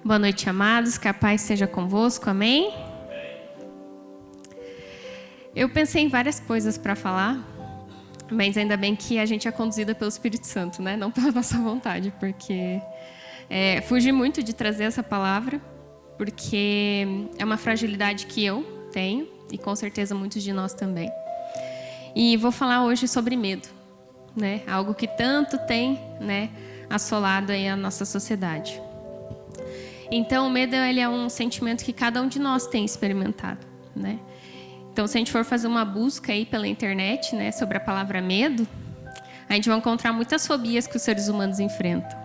Boa noite, amados. Que a paz seja convosco. Amém? Eu pensei em várias coisas para falar, mas ainda bem que a gente é conduzida pelo Espírito Santo, né? Não pela nossa vontade, porque fugi muito de trazer essa palavra, porque é uma fragilidade que eu tenho e com certeza muitos de nós também. E vou falar hoje sobre medo, né? Algo que tanto tem, né, assolado aí a nossa sociedade. Então, o medo ele é um sentimento que cada um de nós tem experimentado, né? Então, se a gente for fazer uma busca aí pela internet, né, sobre a palavra medo, a gente vai encontrar muitas fobias que os seres humanos enfrentam.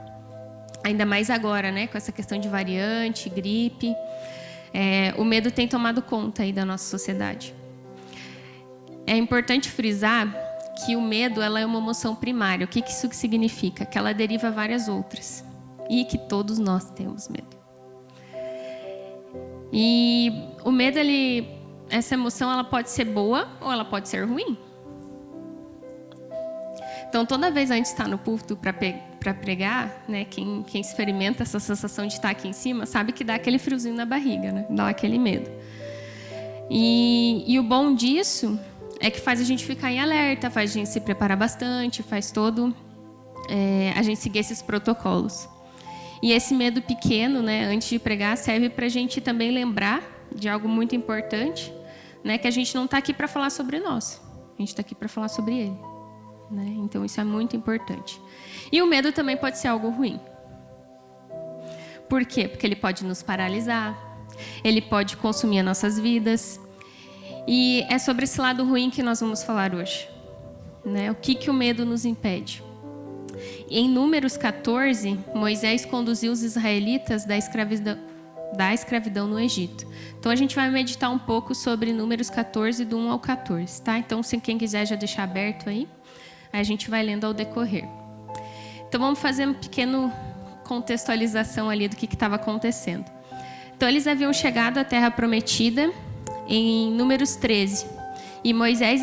Ainda mais agora, né, com essa questão de variante, gripe. O medo tem tomado conta aí da nossa sociedade. É importante frisar que o medo ela é uma emoção primária. O que isso significa? Que ela deriva várias outras. E que todos nós temos medo. E o medo, essa emoção, ela pode ser boa ou ela pode ser ruim. Então, toda vez a gente está no púlpito para pregar, né, quem experimenta essa sensação de estar aqui em cima, sabe que dá aquele friozinho na barriga, né? Dá aquele medo. E o bom disso é que faz a gente ficar em alerta, faz a gente se preparar bastante, faz todo a gente seguir esses protocolos. E esse medo pequeno, né, antes de pregar, serve para a gente também lembrar de algo muito importante, né, que a gente não está aqui para falar sobre nós, a gente está aqui para falar sobre Ele. Né? Então, isso é muito importante. E o medo também pode ser algo ruim. Por quê? Porque ele pode nos paralisar, ele pode consumir as nossas vidas. E é sobre esse lado ruim que nós vamos falar hoje. Né? O que o medo nos impede? Em Números 14, Moisés conduziu os israelitas da escravidão no Egito. Então, a gente vai meditar um pouco sobre Números 14, do 1 ao 14. Tá? Então, se quem quiser já deixar aberto aí, a gente vai lendo ao decorrer. Então, vamos fazer uma pequena contextualização ali do que estava acontecendo. Então, eles haviam chegado à Terra Prometida em Números 13. E Moisés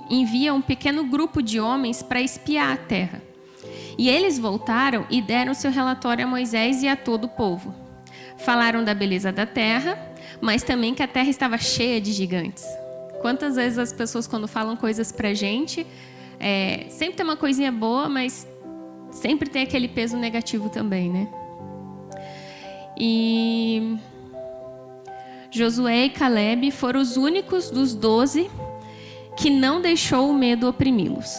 envia um pequeno grupo de homens para espiar a terra. E eles voltaram e deram seu relatório a Moisés e a todo o povo. Falaram da beleza da terra, mas também que a terra estava cheia de gigantes. Quantas vezes as pessoas, quando falam coisas para a gente, sempre tem uma coisinha boa, mas sempre tem aquele peso negativo também, né? E Josué e Caleb foram os únicos dos 12 que não deixou o medo oprimi-los.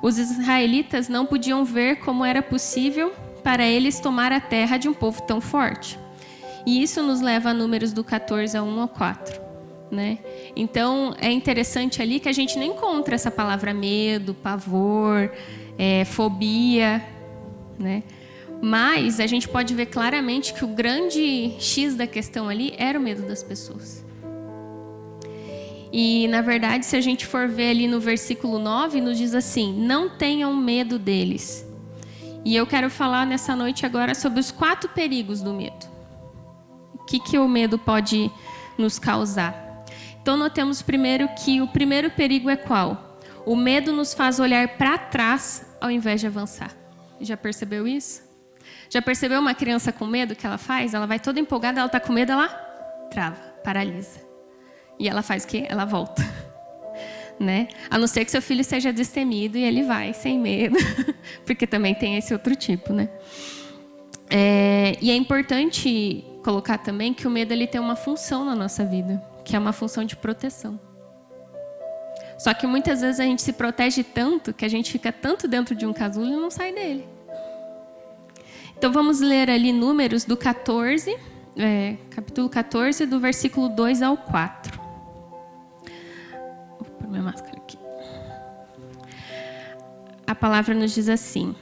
Os israelitas não podiam ver como era possível para eles tomar a terra de um povo tão forte. E isso nos leva a Números do 14 a 1 ao 4. Né? Então, é interessante ali que a gente não encontra essa palavra medo, pavor, fobia. Né? Mas a gente pode ver claramente que o grande X da questão ali era o medo das pessoas. E, na verdade, se a gente for ver ali no versículo 9, nos diz assim: não tenham medo deles. E eu quero falar nessa noite agora sobre os 4 perigos do medo. O que o medo pode nos causar? Então, notemos primeiro que o primeiro perigo é qual? O medo nos faz olhar para trás ao invés de avançar. Já percebeu isso? Já percebeu uma criança com medo que ela faz? Ela vai toda empolgada, ela está com medo, ela trava, paralisa. E ela faz o quê? Ela volta. Né? A não ser que seu filho seja destemido e ele vai sem medo. Porque também tem esse outro tipo, né? E é importante colocar também que o medo ele tem uma função na nossa vida, que é uma função de proteção. Só que muitas vezes a gente se protege tanto que a gente fica tanto dentro de um casulo e não sai dele. Então vamos ler ali Números do 14, capítulo 14, do versículo 2 ao 4. Vou pôr minha máscara aqui. A palavra nos diz assim: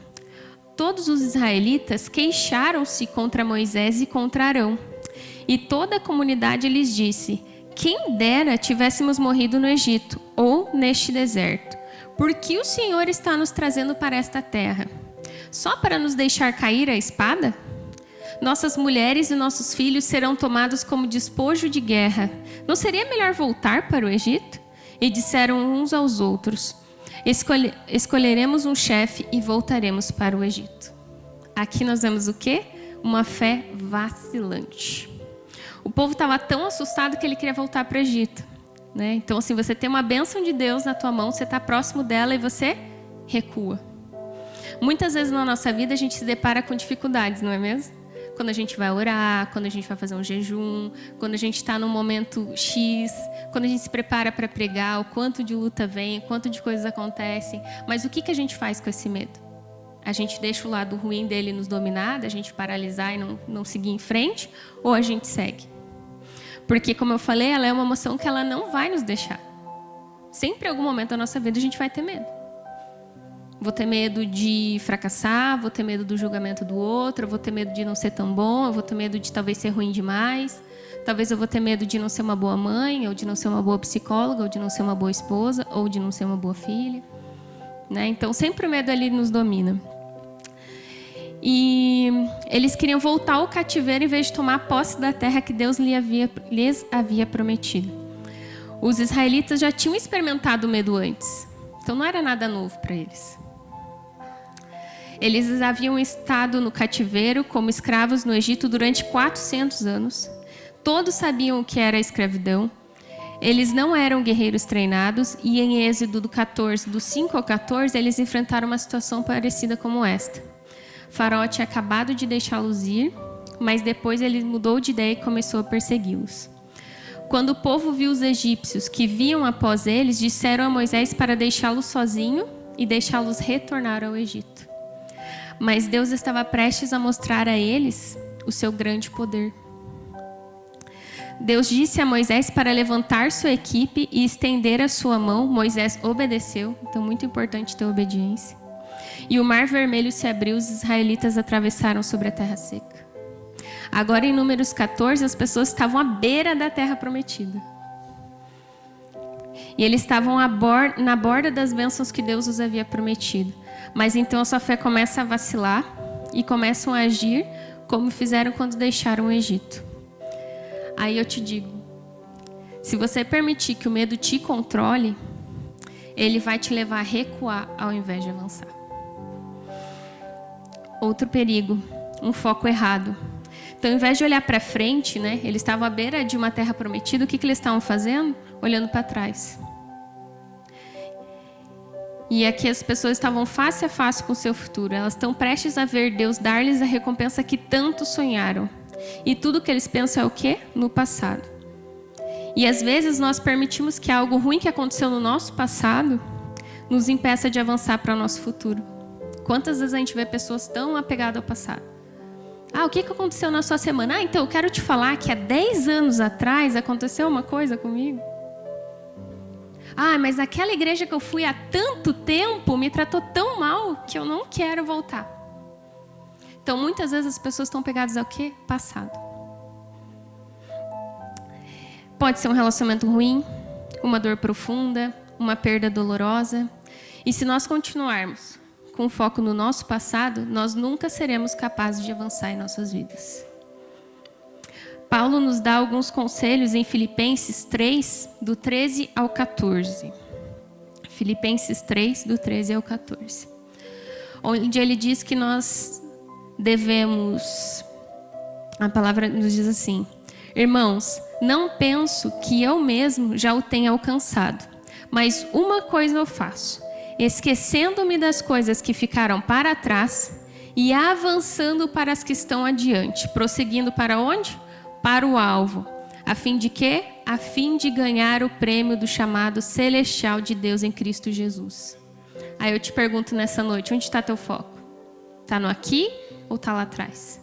todos os israelitas queixaram-se contra Moisés e contra Arão. E toda a comunidade lhes disse: quem dera tivéssemos morrido no Egito ou neste deserto. Por que o Senhor está nos trazendo para esta terra? Só para nos deixar cair a espada? Nossas mulheres e nossos filhos serão tomados como despojo de guerra. Não seria melhor voltar para o Egito? E disseram uns aos outros: escolheremos um chefe e voltaremos para o Egito. Aqui nós vemos o quê? uma fé vacilante. O povo estava tão assustado que ele queria voltar para o Egito, né? Então, assim, você tem uma bênção de Deus na tua mão, você está próximo dela e você recua. Muitas vezes na nossa vida a gente se depara com dificuldades, não é mesmo? Quando a gente vai orar, quando a gente vai fazer um jejum, quando a gente está num momento X, quando a gente se prepara para pregar, o quanto de luta vem, o quanto de coisas acontecem. Mas o que a gente faz com esse medo? A gente deixa o lado ruim dele nos dominar, a gente paralisar e não seguir em frente, ou a gente segue? Porque, como eu falei, ela é uma emoção que ela não vai nos deixar. Sempre em algum momento da nossa vida a gente vai ter medo. Vou ter medo de fracassar, vou ter medo do julgamento do outro, eu vou ter medo de não ser tão bom, eu vou ter medo de talvez ser ruim demais, talvez eu vou ter medo de não ser uma boa mãe, ou de não ser uma boa psicóloga, ou de não ser uma boa esposa, ou de não ser uma boa filha, né? Então sempre o medo ali nos domina. E eles queriam voltar ao cativeiro em vez de tomar posse da terra que Deus lhes havia prometido. Os israelitas já tinham experimentado o medo antes, então não era nada novo para eles. Eles haviam estado no cativeiro como escravos no Egito durante 400 anos. Todos sabiam o que era a escravidão. Eles não eram guerreiros treinados e em Êxodo do 14, do 5 ao 14, eles enfrentaram uma situação parecida como esta. Faraó tinha acabado de deixá-los ir, mas depois ele mudou de ideia e começou a persegui-los. Quando o povo viu os egípcios que vinham após eles, disseram a Moisés para deixá-los sozinho e deixá-los retornar ao Egito. Mas Deus estava prestes a mostrar a eles o seu grande poder. Deus disse a Moisés para levantar sua equipe e estender a sua mão. Moisés obedeceu, então muito importante ter obediência. E o mar vermelho se abriu, os israelitas atravessaram sobre a terra seca. Agora em Números 14, as pessoas estavam à beira da terra prometida. E eles estavam na borda das bênçãos que Deus os havia prometido. Mas então a sua fé começa a vacilar e começam a agir como fizeram quando deixaram o Egito. Aí eu te digo, se você permitir que o medo te controle, ele vai te levar a recuar ao invés de avançar. Outro perigo, um foco errado. Então, ao invés de olhar para frente, né, eles estavam à beira de uma terra prometida, o que eles estavam fazendo? Olhando para trás. E aqui as pessoas estavam face a face com o seu futuro. Elas estão prestes a ver Deus dar-lhes a recompensa que tanto sonharam. E tudo que eles pensam é o quê? No passado. E às vezes nós permitimos que algo ruim que aconteceu no nosso passado nos impeça de avançar para o nosso futuro. Quantas vezes a gente vê pessoas tão apegadas ao passado? Ah, o que aconteceu na sua semana? Ah, então eu quero te falar que há 10 anos atrás aconteceu uma coisa comigo. Ah, mas aquela igreja que eu fui há tanto tempo me tratou tão mal que eu não quero voltar. Então, muitas vezes as pessoas estão pegadas ao quê? Passado. Pode ser um relacionamento ruim, uma dor profunda, uma perda dolorosa. E se nós continuarmos com foco no nosso passado, nós nunca seremos capazes de avançar em nossas vidas. Paulo nos dá alguns conselhos em Filipenses 3, do 13 ao 14. Filipenses 3, do 13 ao 14. Onde ele diz que nós devemos... A palavra nos diz assim: irmãos, não penso que eu mesmo já o tenha alcançado, mas uma coisa eu faço, esquecendo-me das coisas que ficaram para trás e avançando para as que estão adiante, prosseguindo para onde? Para o alvo. A fim de quê? A fim de ganhar o prêmio do chamado celestial de Deus em Cristo Jesus. Aí eu te pergunto nessa noite, onde está teu foco? Está no aqui ou está lá atrás?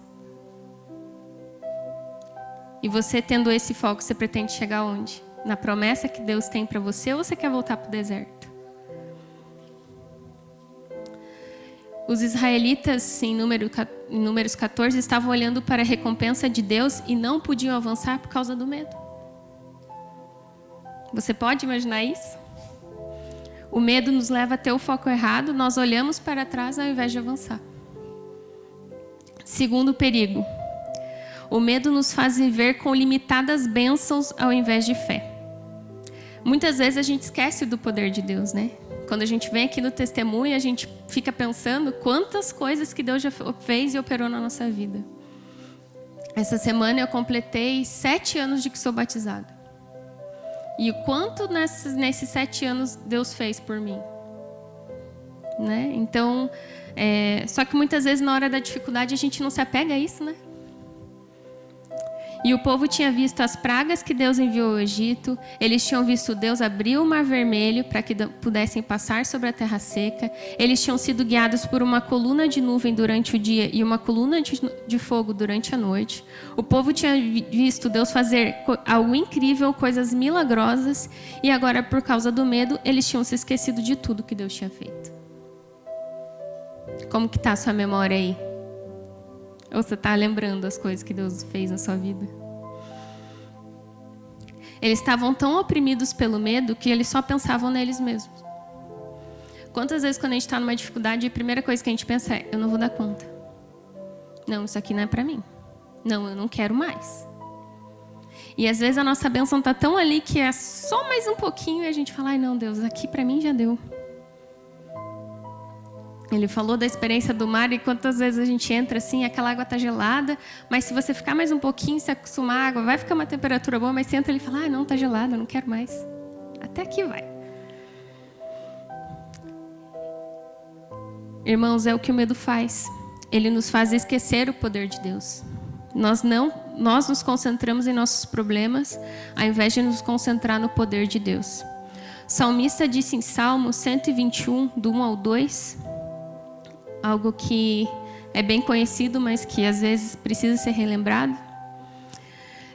E você tendo esse foco, você pretende chegar onde? Na promessa que Deus tem para você ou você quer voltar para o deserto? Os israelitas, em Números 14, estavam olhando para a recompensa de Deus e não podiam avançar por causa do medo. Você pode imaginar isso? O medo nos leva a ter o foco errado, nós olhamos para trás ao invés de avançar. Segundo perigo, o medo nos faz viver com limitadas bênçãos ao invés de fé. Muitas vezes a gente esquece do poder de Deus, né? Quando a gente vem aqui no testemunho, a gente fica pensando quantas coisas que Deus já fez e operou na nossa vida. Essa semana eu completei 7 anos de que sou batizada. E o quanto nesses 7 anos Deus fez por mim. Né? Então, só que muitas vezes na hora da dificuldade a gente não se apega a isso, né? E o povo tinha visto as pragas que Deus enviou ao Egito. Eles tinham visto Deus abrir o Mar Vermelho para que pudessem passar sobre a terra seca. Eles tinham sido guiados por uma coluna de nuvem durante o dia e uma coluna de fogo durante a noite. O povo tinha visto Deus fazer algo incrível, coisas milagrosas. E agora, por causa do medo, eles tinham se esquecido de tudo que Deus tinha feito. Como que está a sua memória aí? Ou você está lembrando as coisas que Deus fez na sua vida? Eles estavam tão oprimidos pelo medo que eles só pensavam neles mesmos. Quantas vezes quando a gente está numa dificuldade, a primeira coisa que a gente pensa é: eu não vou dar conta. Não, isso aqui não é para mim. Não, eu não quero mais. E às vezes a nossa bênção está tão ali que é só mais um pouquinho e a gente fala: ai não, Deus, aqui para mim já deu. Ele falou da experiência do mar e quantas vezes a gente entra assim, aquela água está gelada, mas se você ficar mais um pouquinho, se acostumar à água, vai ficar uma temperatura boa, mas você entra e fala: não, está gelada, não quero mais. Até aqui vai. Irmãos, é o que o medo faz. Ele nos faz esquecer o poder de Deus. Nós nos concentramos em nossos problemas, ao invés de nos concentrar no poder de Deus. O salmista disse em Salmo 121, do 1 ao 2... algo que é bem conhecido, mas que às vezes precisa ser relembrado.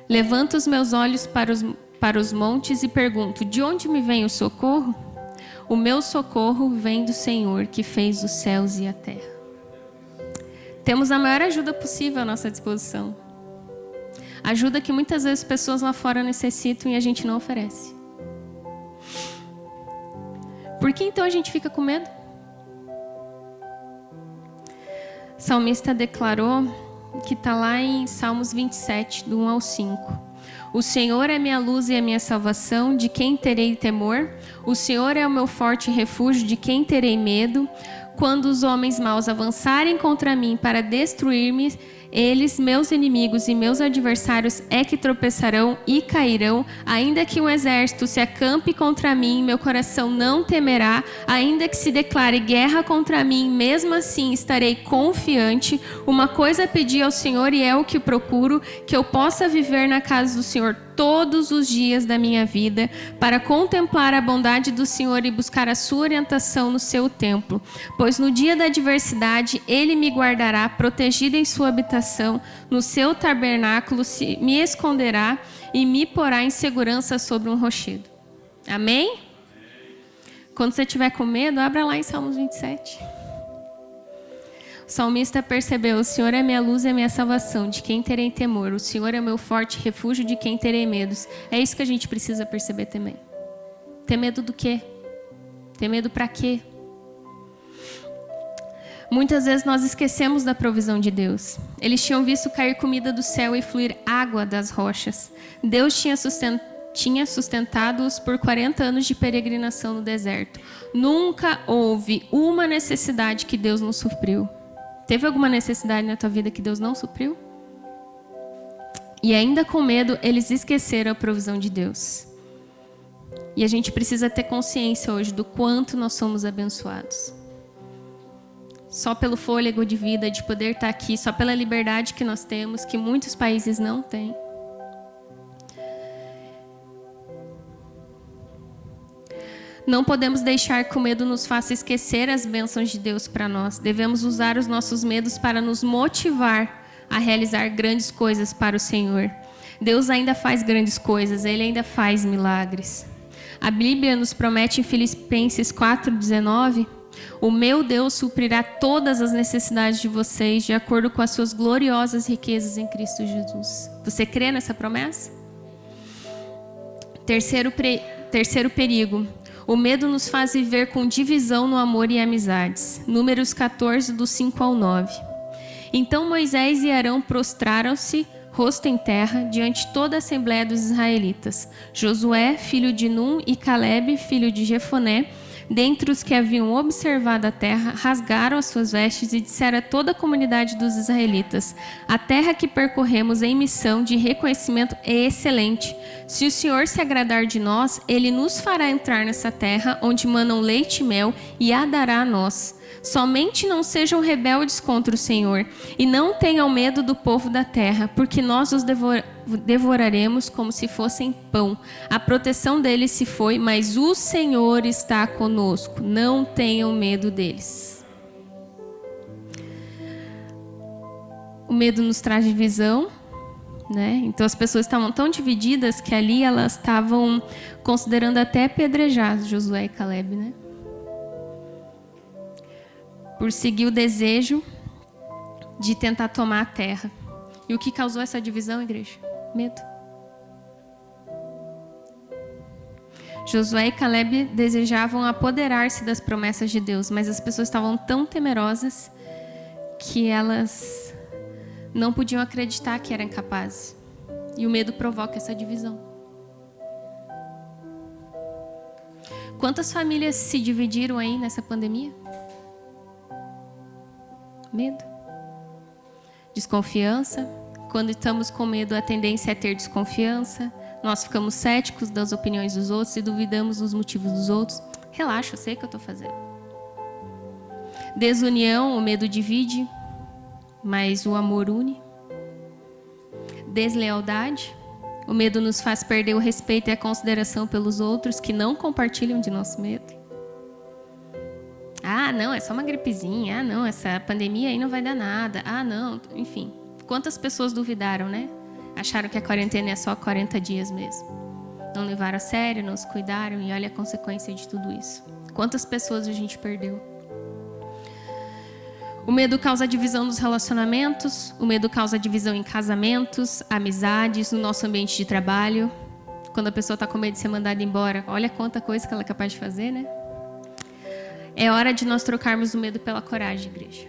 Levanto os meus olhos para os montes e pergunto: de onde me vem o socorro? O meu socorro vem do Senhor, que fez os céus e a terra. Temos a maior ajuda possível à nossa disposição. Ajuda que muitas vezes pessoas lá fora necessitam e a gente não oferece. Por que então a gente fica com medo? O salmista declarou, que está lá em Salmos 27, do 1 ao 5. O Senhor é minha luz e a minha salvação, de quem terei temor? O Senhor é o meu forte refúgio, de quem terei medo? Quando os homens maus avançarem contra mim para destruir-me, eles, meus inimigos e meus adversários, é que tropeçarão e cairão. Ainda que um exército se acampe contra mim, meu coração não temerá. Ainda que se declare guerra contra mim, mesmo assim estarei confiante. Uma coisa pedi ao Senhor e é o que procuro, que eu possa viver na casa do Senhor todos os dias da minha vida, para contemplar a bondade do Senhor e buscar a sua orientação no seu templo. Pois no dia da adversidade, Ele me guardará, protegido em sua habitação, no seu tabernáculo me esconderá e me porá em segurança sobre um rochedo. Amém? Quando você estiver com medo, abra lá em Salmos 27. O salmista percebeu: o Senhor é minha luz e a minha salvação, de quem terei temor? O Senhor é meu forte refúgio, de quem terei medos? É isso que a gente precisa perceber também. Ter medo do quê? Ter medo para quê? Muitas vezes nós esquecemos da provisão de Deus. Eles tinham visto cair comida do céu e fluir água das rochas. Deus tinha sustentado-os por 40 anos de peregrinação no deserto. Nunca houve uma necessidade que Deus não supriu. Teve alguma necessidade na tua vida que Deus não supriu? E ainda com medo, eles esqueceram a provisão de Deus. E a gente precisa ter consciência hoje do quanto nós somos abençoados. Só pelo fôlego de vida, de poder estar aqui, só pela liberdade que nós temos, que muitos países não têm. Não podemos deixar que o medo nos faça esquecer as bênçãos de Deus para nós. Devemos usar os nossos medos para nos motivar a realizar grandes coisas para o Senhor. Deus ainda faz grandes coisas, Ele ainda faz milagres. A Bíblia nos promete em Filipenses 4:19: o meu Deus suprirá todas as necessidades de vocês de acordo com as suas gloriosas riquezas em Cristo Jesus. Você crê nessa promessa? Terceiro perigo. O medo nos faz viver com divisão no amor e amizades. Números 14, do 5 ao 9. Então Moisés e Arão prostraram-se, rosto em terra, diante de toda a assembleia dos israelitas. Josué, filho de Num, e Calebe, filho de Jefoné, dentre os que haviam observado a terra, rasgaram as suas vestes e disseram a toda a comunidade dos israelitas: a terra que percorremos em missão de reconhecimento é excelente. Se o Senhor se agradar de nós, ele nos fará entrar nessa terra onde manam leite e mel e a dará a nós. Somente não sejam rebeldes contra o Senhor e não tenham medo do povo da terra, porque nós os devoraremos como se fossem pão. A proteção deles se foi, mas o Senhor está conosco. Não tenham medo deles. O medo nos traz divisão, né? Então as pessoas estavam tão divididas que ali elas estavam considerando até apedrejar Josué e Caleb, né? Por seguir o desejo de tentar tomar a terra. E o que causou essa divisão, igreja? Medo. Josué e Caleb desejavam apoderar-se das promessas de Deus, mas as pessoas estavam tão temerosas que elas não podiam acreditar que eram capazes. E o medo provoca essa divisão. Quantas famílias se dividiram aí nessa pandemia? Medo. Desconfiança. Quando estamos com medo, a tendência é ter desconfiança. Nós ficamos céticos das opiniões dos outros e duvidamos dos motivos dos outros. Relaxa, eu sei o que eu estou fazendo. Desunião, o medo divide, mas o amor une. Deslealdade. O medo nos faz perder o respeito e a consideração pelos outros que não compartilham de nosso medo. Ah, não, é só uma gripezinha. Ah, não, essa pandemia aí não vai dar nada. Ah, não, enfim. Quantas pessoas duvidaram, né? Acharam que a quarentena é só 40 dias mesmo. Não levaram a sério, não se cuidaram e olha a consequência de tudo isso. Quantas pessoas a gente perdeu? O medo causa divisão nos relacionamentos. O medo causa divisão em casamentos, amizades, no nosso ambiente de trabalho. Quando a pessoa está com medo de ser mandada embora, olha quanta coisa que ela é capaz de fazer, né? É hora de nós trocarmos o medo pela coragem, igreja.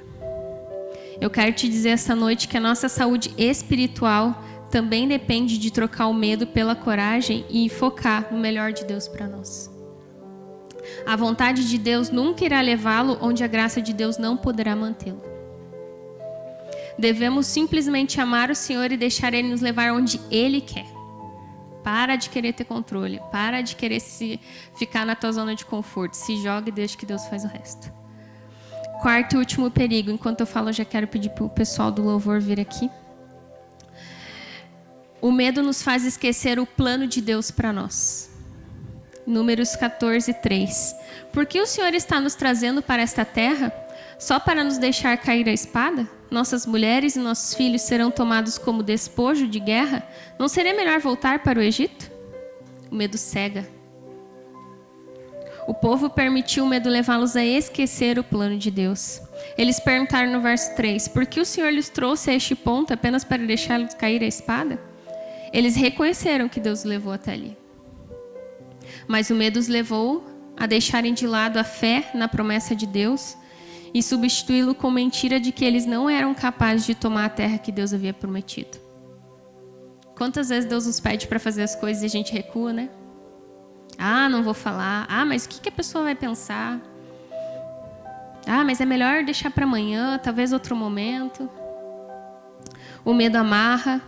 Eu quero te dizer essa noite que a nossa saúde espiritual também depende de trocar o medo pela coragem e focar no melhor de Deus para nós. A vontade de Deus nunca irá levá-lo onde a graça de Deus não poderá mantê-lo. Devemos simplesmente amar o Senhor e deixar Ele nos levar onde Ele quer. Para de querer ter controle. Para de querer ficar na tua zona de conforto. Se joga e deixa que Deus faz o resto. Quarto e último perigo. Enquanto eu falo, eu já quero pedir para o pessoal do louvor vir aqui. O medo nos faz esquecer o plano de Deus para nós. Números 14, 3. Por que o Senhor está nos trazendo para esta terra? Só para nos deixar cair a espada? Nossas mulheres e nossos filhos serão tomados como despojo de guerra? Não seria melhor voltar para o Egito? O medo cega. O povo permitiu o medo levá-los a esquecer o plano de Deus. Eles perguntaram no verso 3, por que o Senhor lhes trouxe a este ponto apenas para deixá-los cair a espada? Eles reconheceram que Deus os levou até ali. Mas o medo os levou a deixarem de lado a fé na promessa de Deus e substituí-lo com mentira de que eles não eram capazes de tomar a terra que Deus havia prometido. Quantas vezes Deus nos pede para fazer as coisas e a gente recua, né? Ah, não vou falar. Ah, mas o que a pessoa vai pensar? Ah, mas é melhor deixar para amanhã, talvez outro momento. O medo amarra.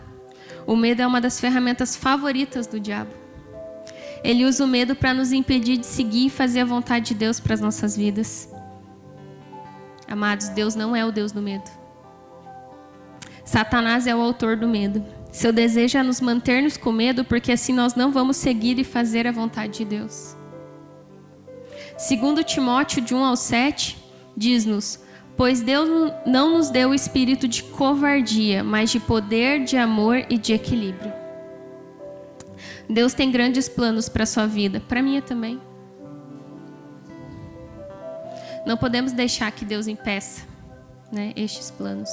O medo é uma das ferramentas favoritas do diabo. Ele usa o medo para nos impedir de seguir e fazer a vontade de Deus para as nossas vidas. Amados, Deus não é o Deus do medo. Satanás é o autor do medo. Seu desejo é nos manter-nos com medo, porque assim nós não vamos seguir e fazer a vontade de Deus. 2 Timóteo, de 1 ao 7, diz-nos: pois Deus não nos deu o espírito de covardia, mas de poder, de amor e de equilíbrio. Deus tem grandes planos para a sua vida, para a minha também. Não podemos deixar que Deus impeça, né, estes planos.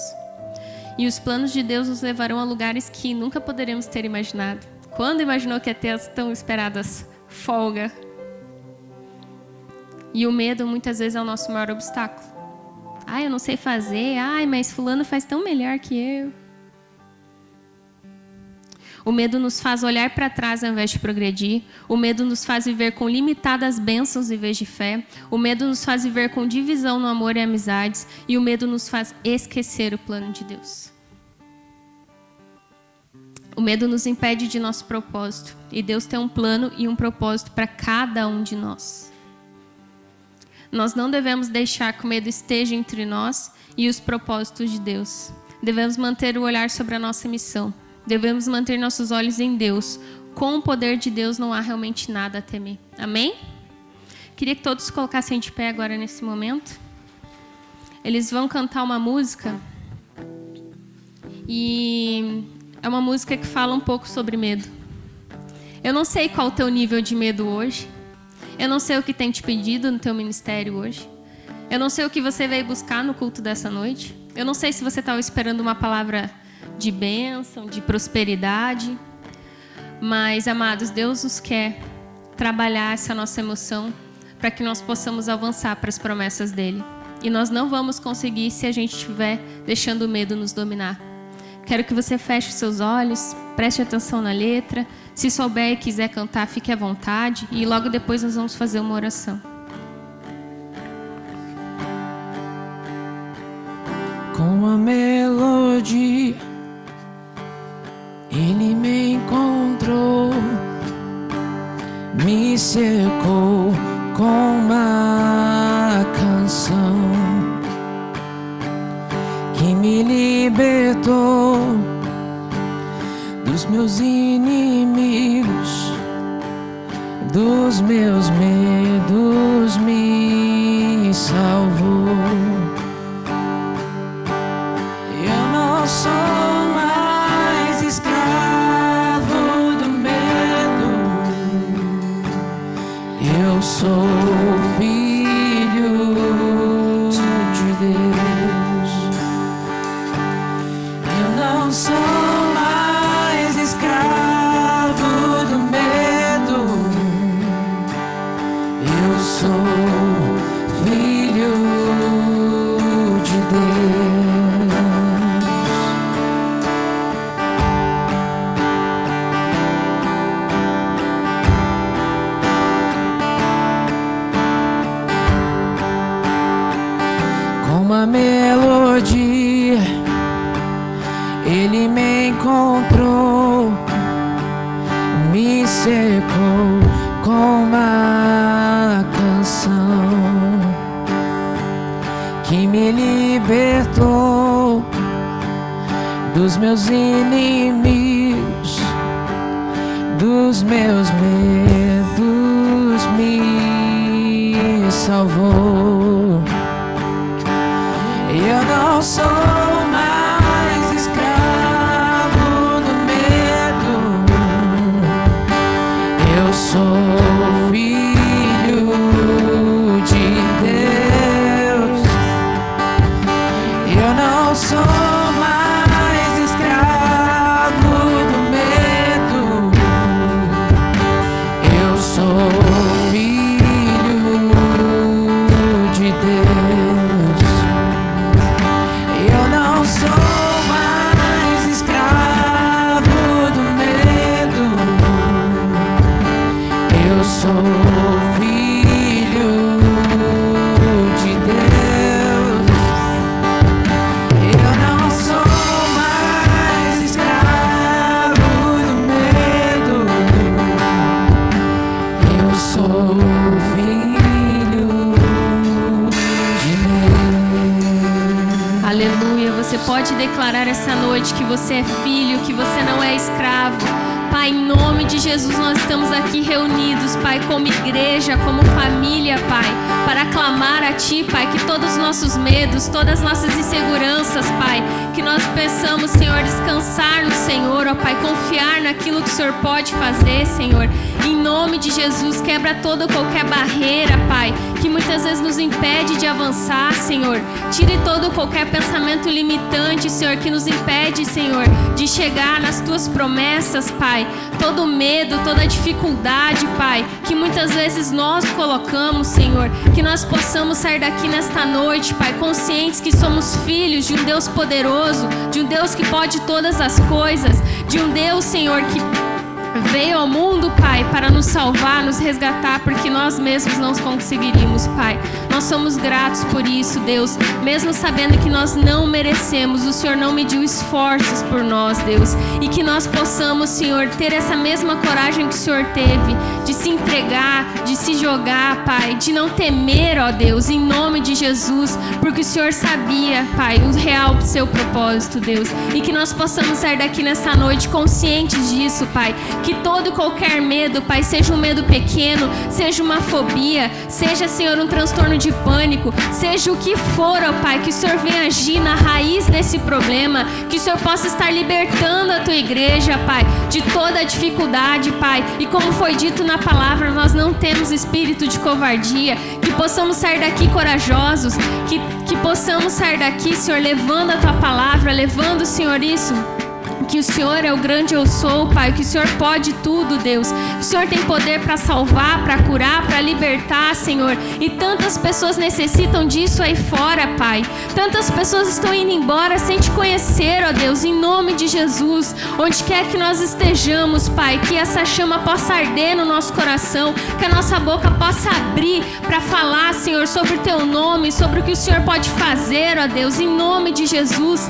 E os planos de Deus nos levarão a lugares que nunca poderemos ter imaginado. Quando imaginou que ia ter as tão esperadas folga? E o medo muitas vezes é o nosso maior obstáculo. Ai, eu não sei fazer. Ai, mas fulano faz tão melhor que eu. O medo nos faz olhar para trás ao invés de progredir. O medo nos faz viver com limitadas bênçãos em vez de fé. O medo nos faz viver com divisão no amor e amizades. E o medo nos faz esquecer o plano de Deus. O medo nos impede de nosso propósito. E Deus tem um plano e um propósito para cada um de nós. Nós não devemos deixar que o medo esteja entre nós e os propósitos de Deus. Devemos manter o olhar sobre a nossa missão. Devemos manter nossos olhos em Deus. Com o poder de Deus não há realmente nada a temer. Amém? Queria que todos se colocassem de pé agora nesse momento. Eles vão cantar uma música. E é uma música que fala um pouco sobre medo. Eu não sei qual o teu nível de medo hoje. Eu não sei o que tem te pedido no teu ministério hoje. Eu não sei o que você veio buscar no culto dessa noite. Eu não sei se você estava esperando uma palavra de bênção, de prosperidade. Mas, amados, Deus nos quer trabalhar essa nossa emoção para que nós possamos avançar para as promessas dele. E nós não vamos conseguir se a gente estiver deixando o medo nos dominar. Quero que você feche os seus olhos, preste atenção na letra. Se souber e quiser cantar, fique à vontade. E logo depois nós vamos fazer uma oração. Com a melodia, ele me encontrou, me cercou com uma canção que me libertou dos meus inimigos, dos meus medos, me salvou. Eu não sou mais escravo do medo, eu sou filho de Deus. Eu não sou mais escravo do medo, eu sou filho de Deus. Uma melodia, ele me encontrou, me cercou com uma canção que me libertou dos meus inimigos, dos meus medos, me salvou. Eu não sou mais escravo do medo, eu sou filho de Deus. Eu não sou mais escravo do medo, eu sou filho de Deus. Eu não sou mais escravo do medo, eu sou filho de Deus. Eu não sou mais escravo do medo, eu sou filho de Deus. Aleluia. Você pode declarar essa noite que você é filho, que você não é escravo. Pai, em nome de Jesus, nós estamos aqui reunidos, Pai, como igreja, como família, Pai, para clamar a Ti, Pai, que todos os nossos medos, todas as nossas inseguranças, Pai, que nós possamos, Senhor, descansar no Senhor, ó Pai, confiar naquilo que o Senhor pode fazer, Senhor. Em nome de Jesus, quebra toda qualquer barreira, Pai, que muitas vezes nos impede de avançar, Senhor. Tire todo qualquer pensamento limitante, Senhor, que nos impede, Senhor, de chegar nas Tuas promessas, Pai. Todo medo, toda dificuldade, Pai, que muitas vezes nós colocamos, Senhor, que nós possamos sair daqui nesta noite, Pai, conscientes que somos filhos de um Deus poderoso, de um Deus que pode todas as coisas, de um Deus, Senhor, que veio ao mundo, Pai, para nos salvar, nos resgatar, porque nós mesmos não conseguiríamos, Pai. Nós somos gratos por isso, Deus, mesmo sabendo que nós não merecemos, o Senhor não mediu esforços por nós, Deus, e que nós possamos, Senhor, ter essa mesma coragem que o Senhor teve, de se entregar, de se jogar, Pai, de não temer, ó Deus, em nome de Jesus, porque o Senhor sabia, Pai, o real seu propósito, Deus, e que nós possamos sair daqui nessa noite conscientes disso, Pai, que todo e qualquer medo, Pai, seja um medo pequeno, seja uma fobia, seja, Senhor, um transtorno de pânico, seja o que for, ó Pai, que o Senhor venha agir na raiz desse problema, que o Senhor possa estar libertando a Tua igreja, Pai, de toda a dificuldade, Pai, e como foi dito na palavra, nós não temos espírito de covardia, que possamos sair daqui corajosos, que possamos sair daqui, Senhor, levando a Tua palavra, levando, Senhor, isso, que o Senhor é o grande eu sou, Pai, que o Senhor pode tudo, Deus. O Senhor tem poder para salvar, para curar, para libertar, Senhor. E tantas pessoas necessitam disso aí fora, Pai. Tantas pessoas estão indo embora sem Te conhecer, ó Deus, em nome de Jesus. Onde quer que nós estejamos, Pai, que essa chama possa arder no nosso coração, que a nossa boca possa abrir para falar, Senhor, sobre o Teu nome, sobre o que o Senhor pode fazer, ó Deus, em nome de Jesus.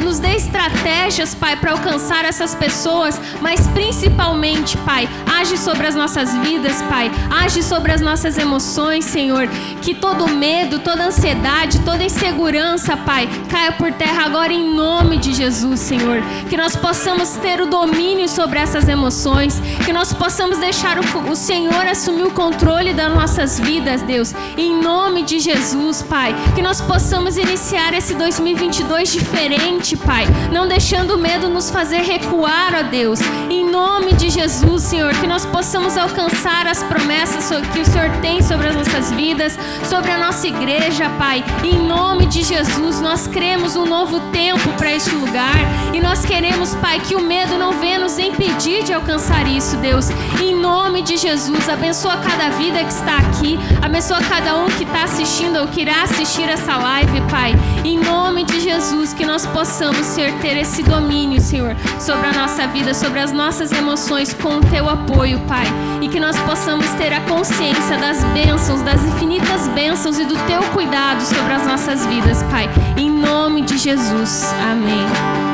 Nos dê estratégias, Pai, para alcançar essas pessoas, mas principalmente, Pai, age sobre as nossas vidas, Pai, age sobre as nossas emoções, Senhor, que todo medo, toda ansiedade, toda insegurança, Pai, caia por terra agora em nome de Jesus, Senhor, que nós possamos ter o domínio sobre essas emoções, que nós possamos deixar o Senhor assumir o controle das nossas vidas, Deus, em nome de Jesus, Pai, que nós possamos iniciar esse 2022 diferente, Pai, não deixando o medo nos fazer recuar, ó Deus, em nome de Jesus, Senhor, que nós possamos alcançar as promessas que o Senhor tem sobre as nossas vidas, sobre a nossa igreja, Pai, em nome de Jesus. Nós cremos um novo tempo para este lugar e nós queremos, Pai, que o medo não venha nos impedir de alcançar isso, Deus, em nome de Jesus. Abençoa cada vida que está aqui, abençoa cada um que está assistindo ou que irá assistir essa live, Pai, em nome de Jesus, que nós possamos ter esse domínio, Senhor, sobre a nossa vida, sobre as nossas emoções, com o Teu apoio, Pai, e que nós possamos ter a consciência das bênçãos, das infinitas bênçãos e do Teu cuidado sobre as nossas vidas, Pai, em nome de Jesus, amém.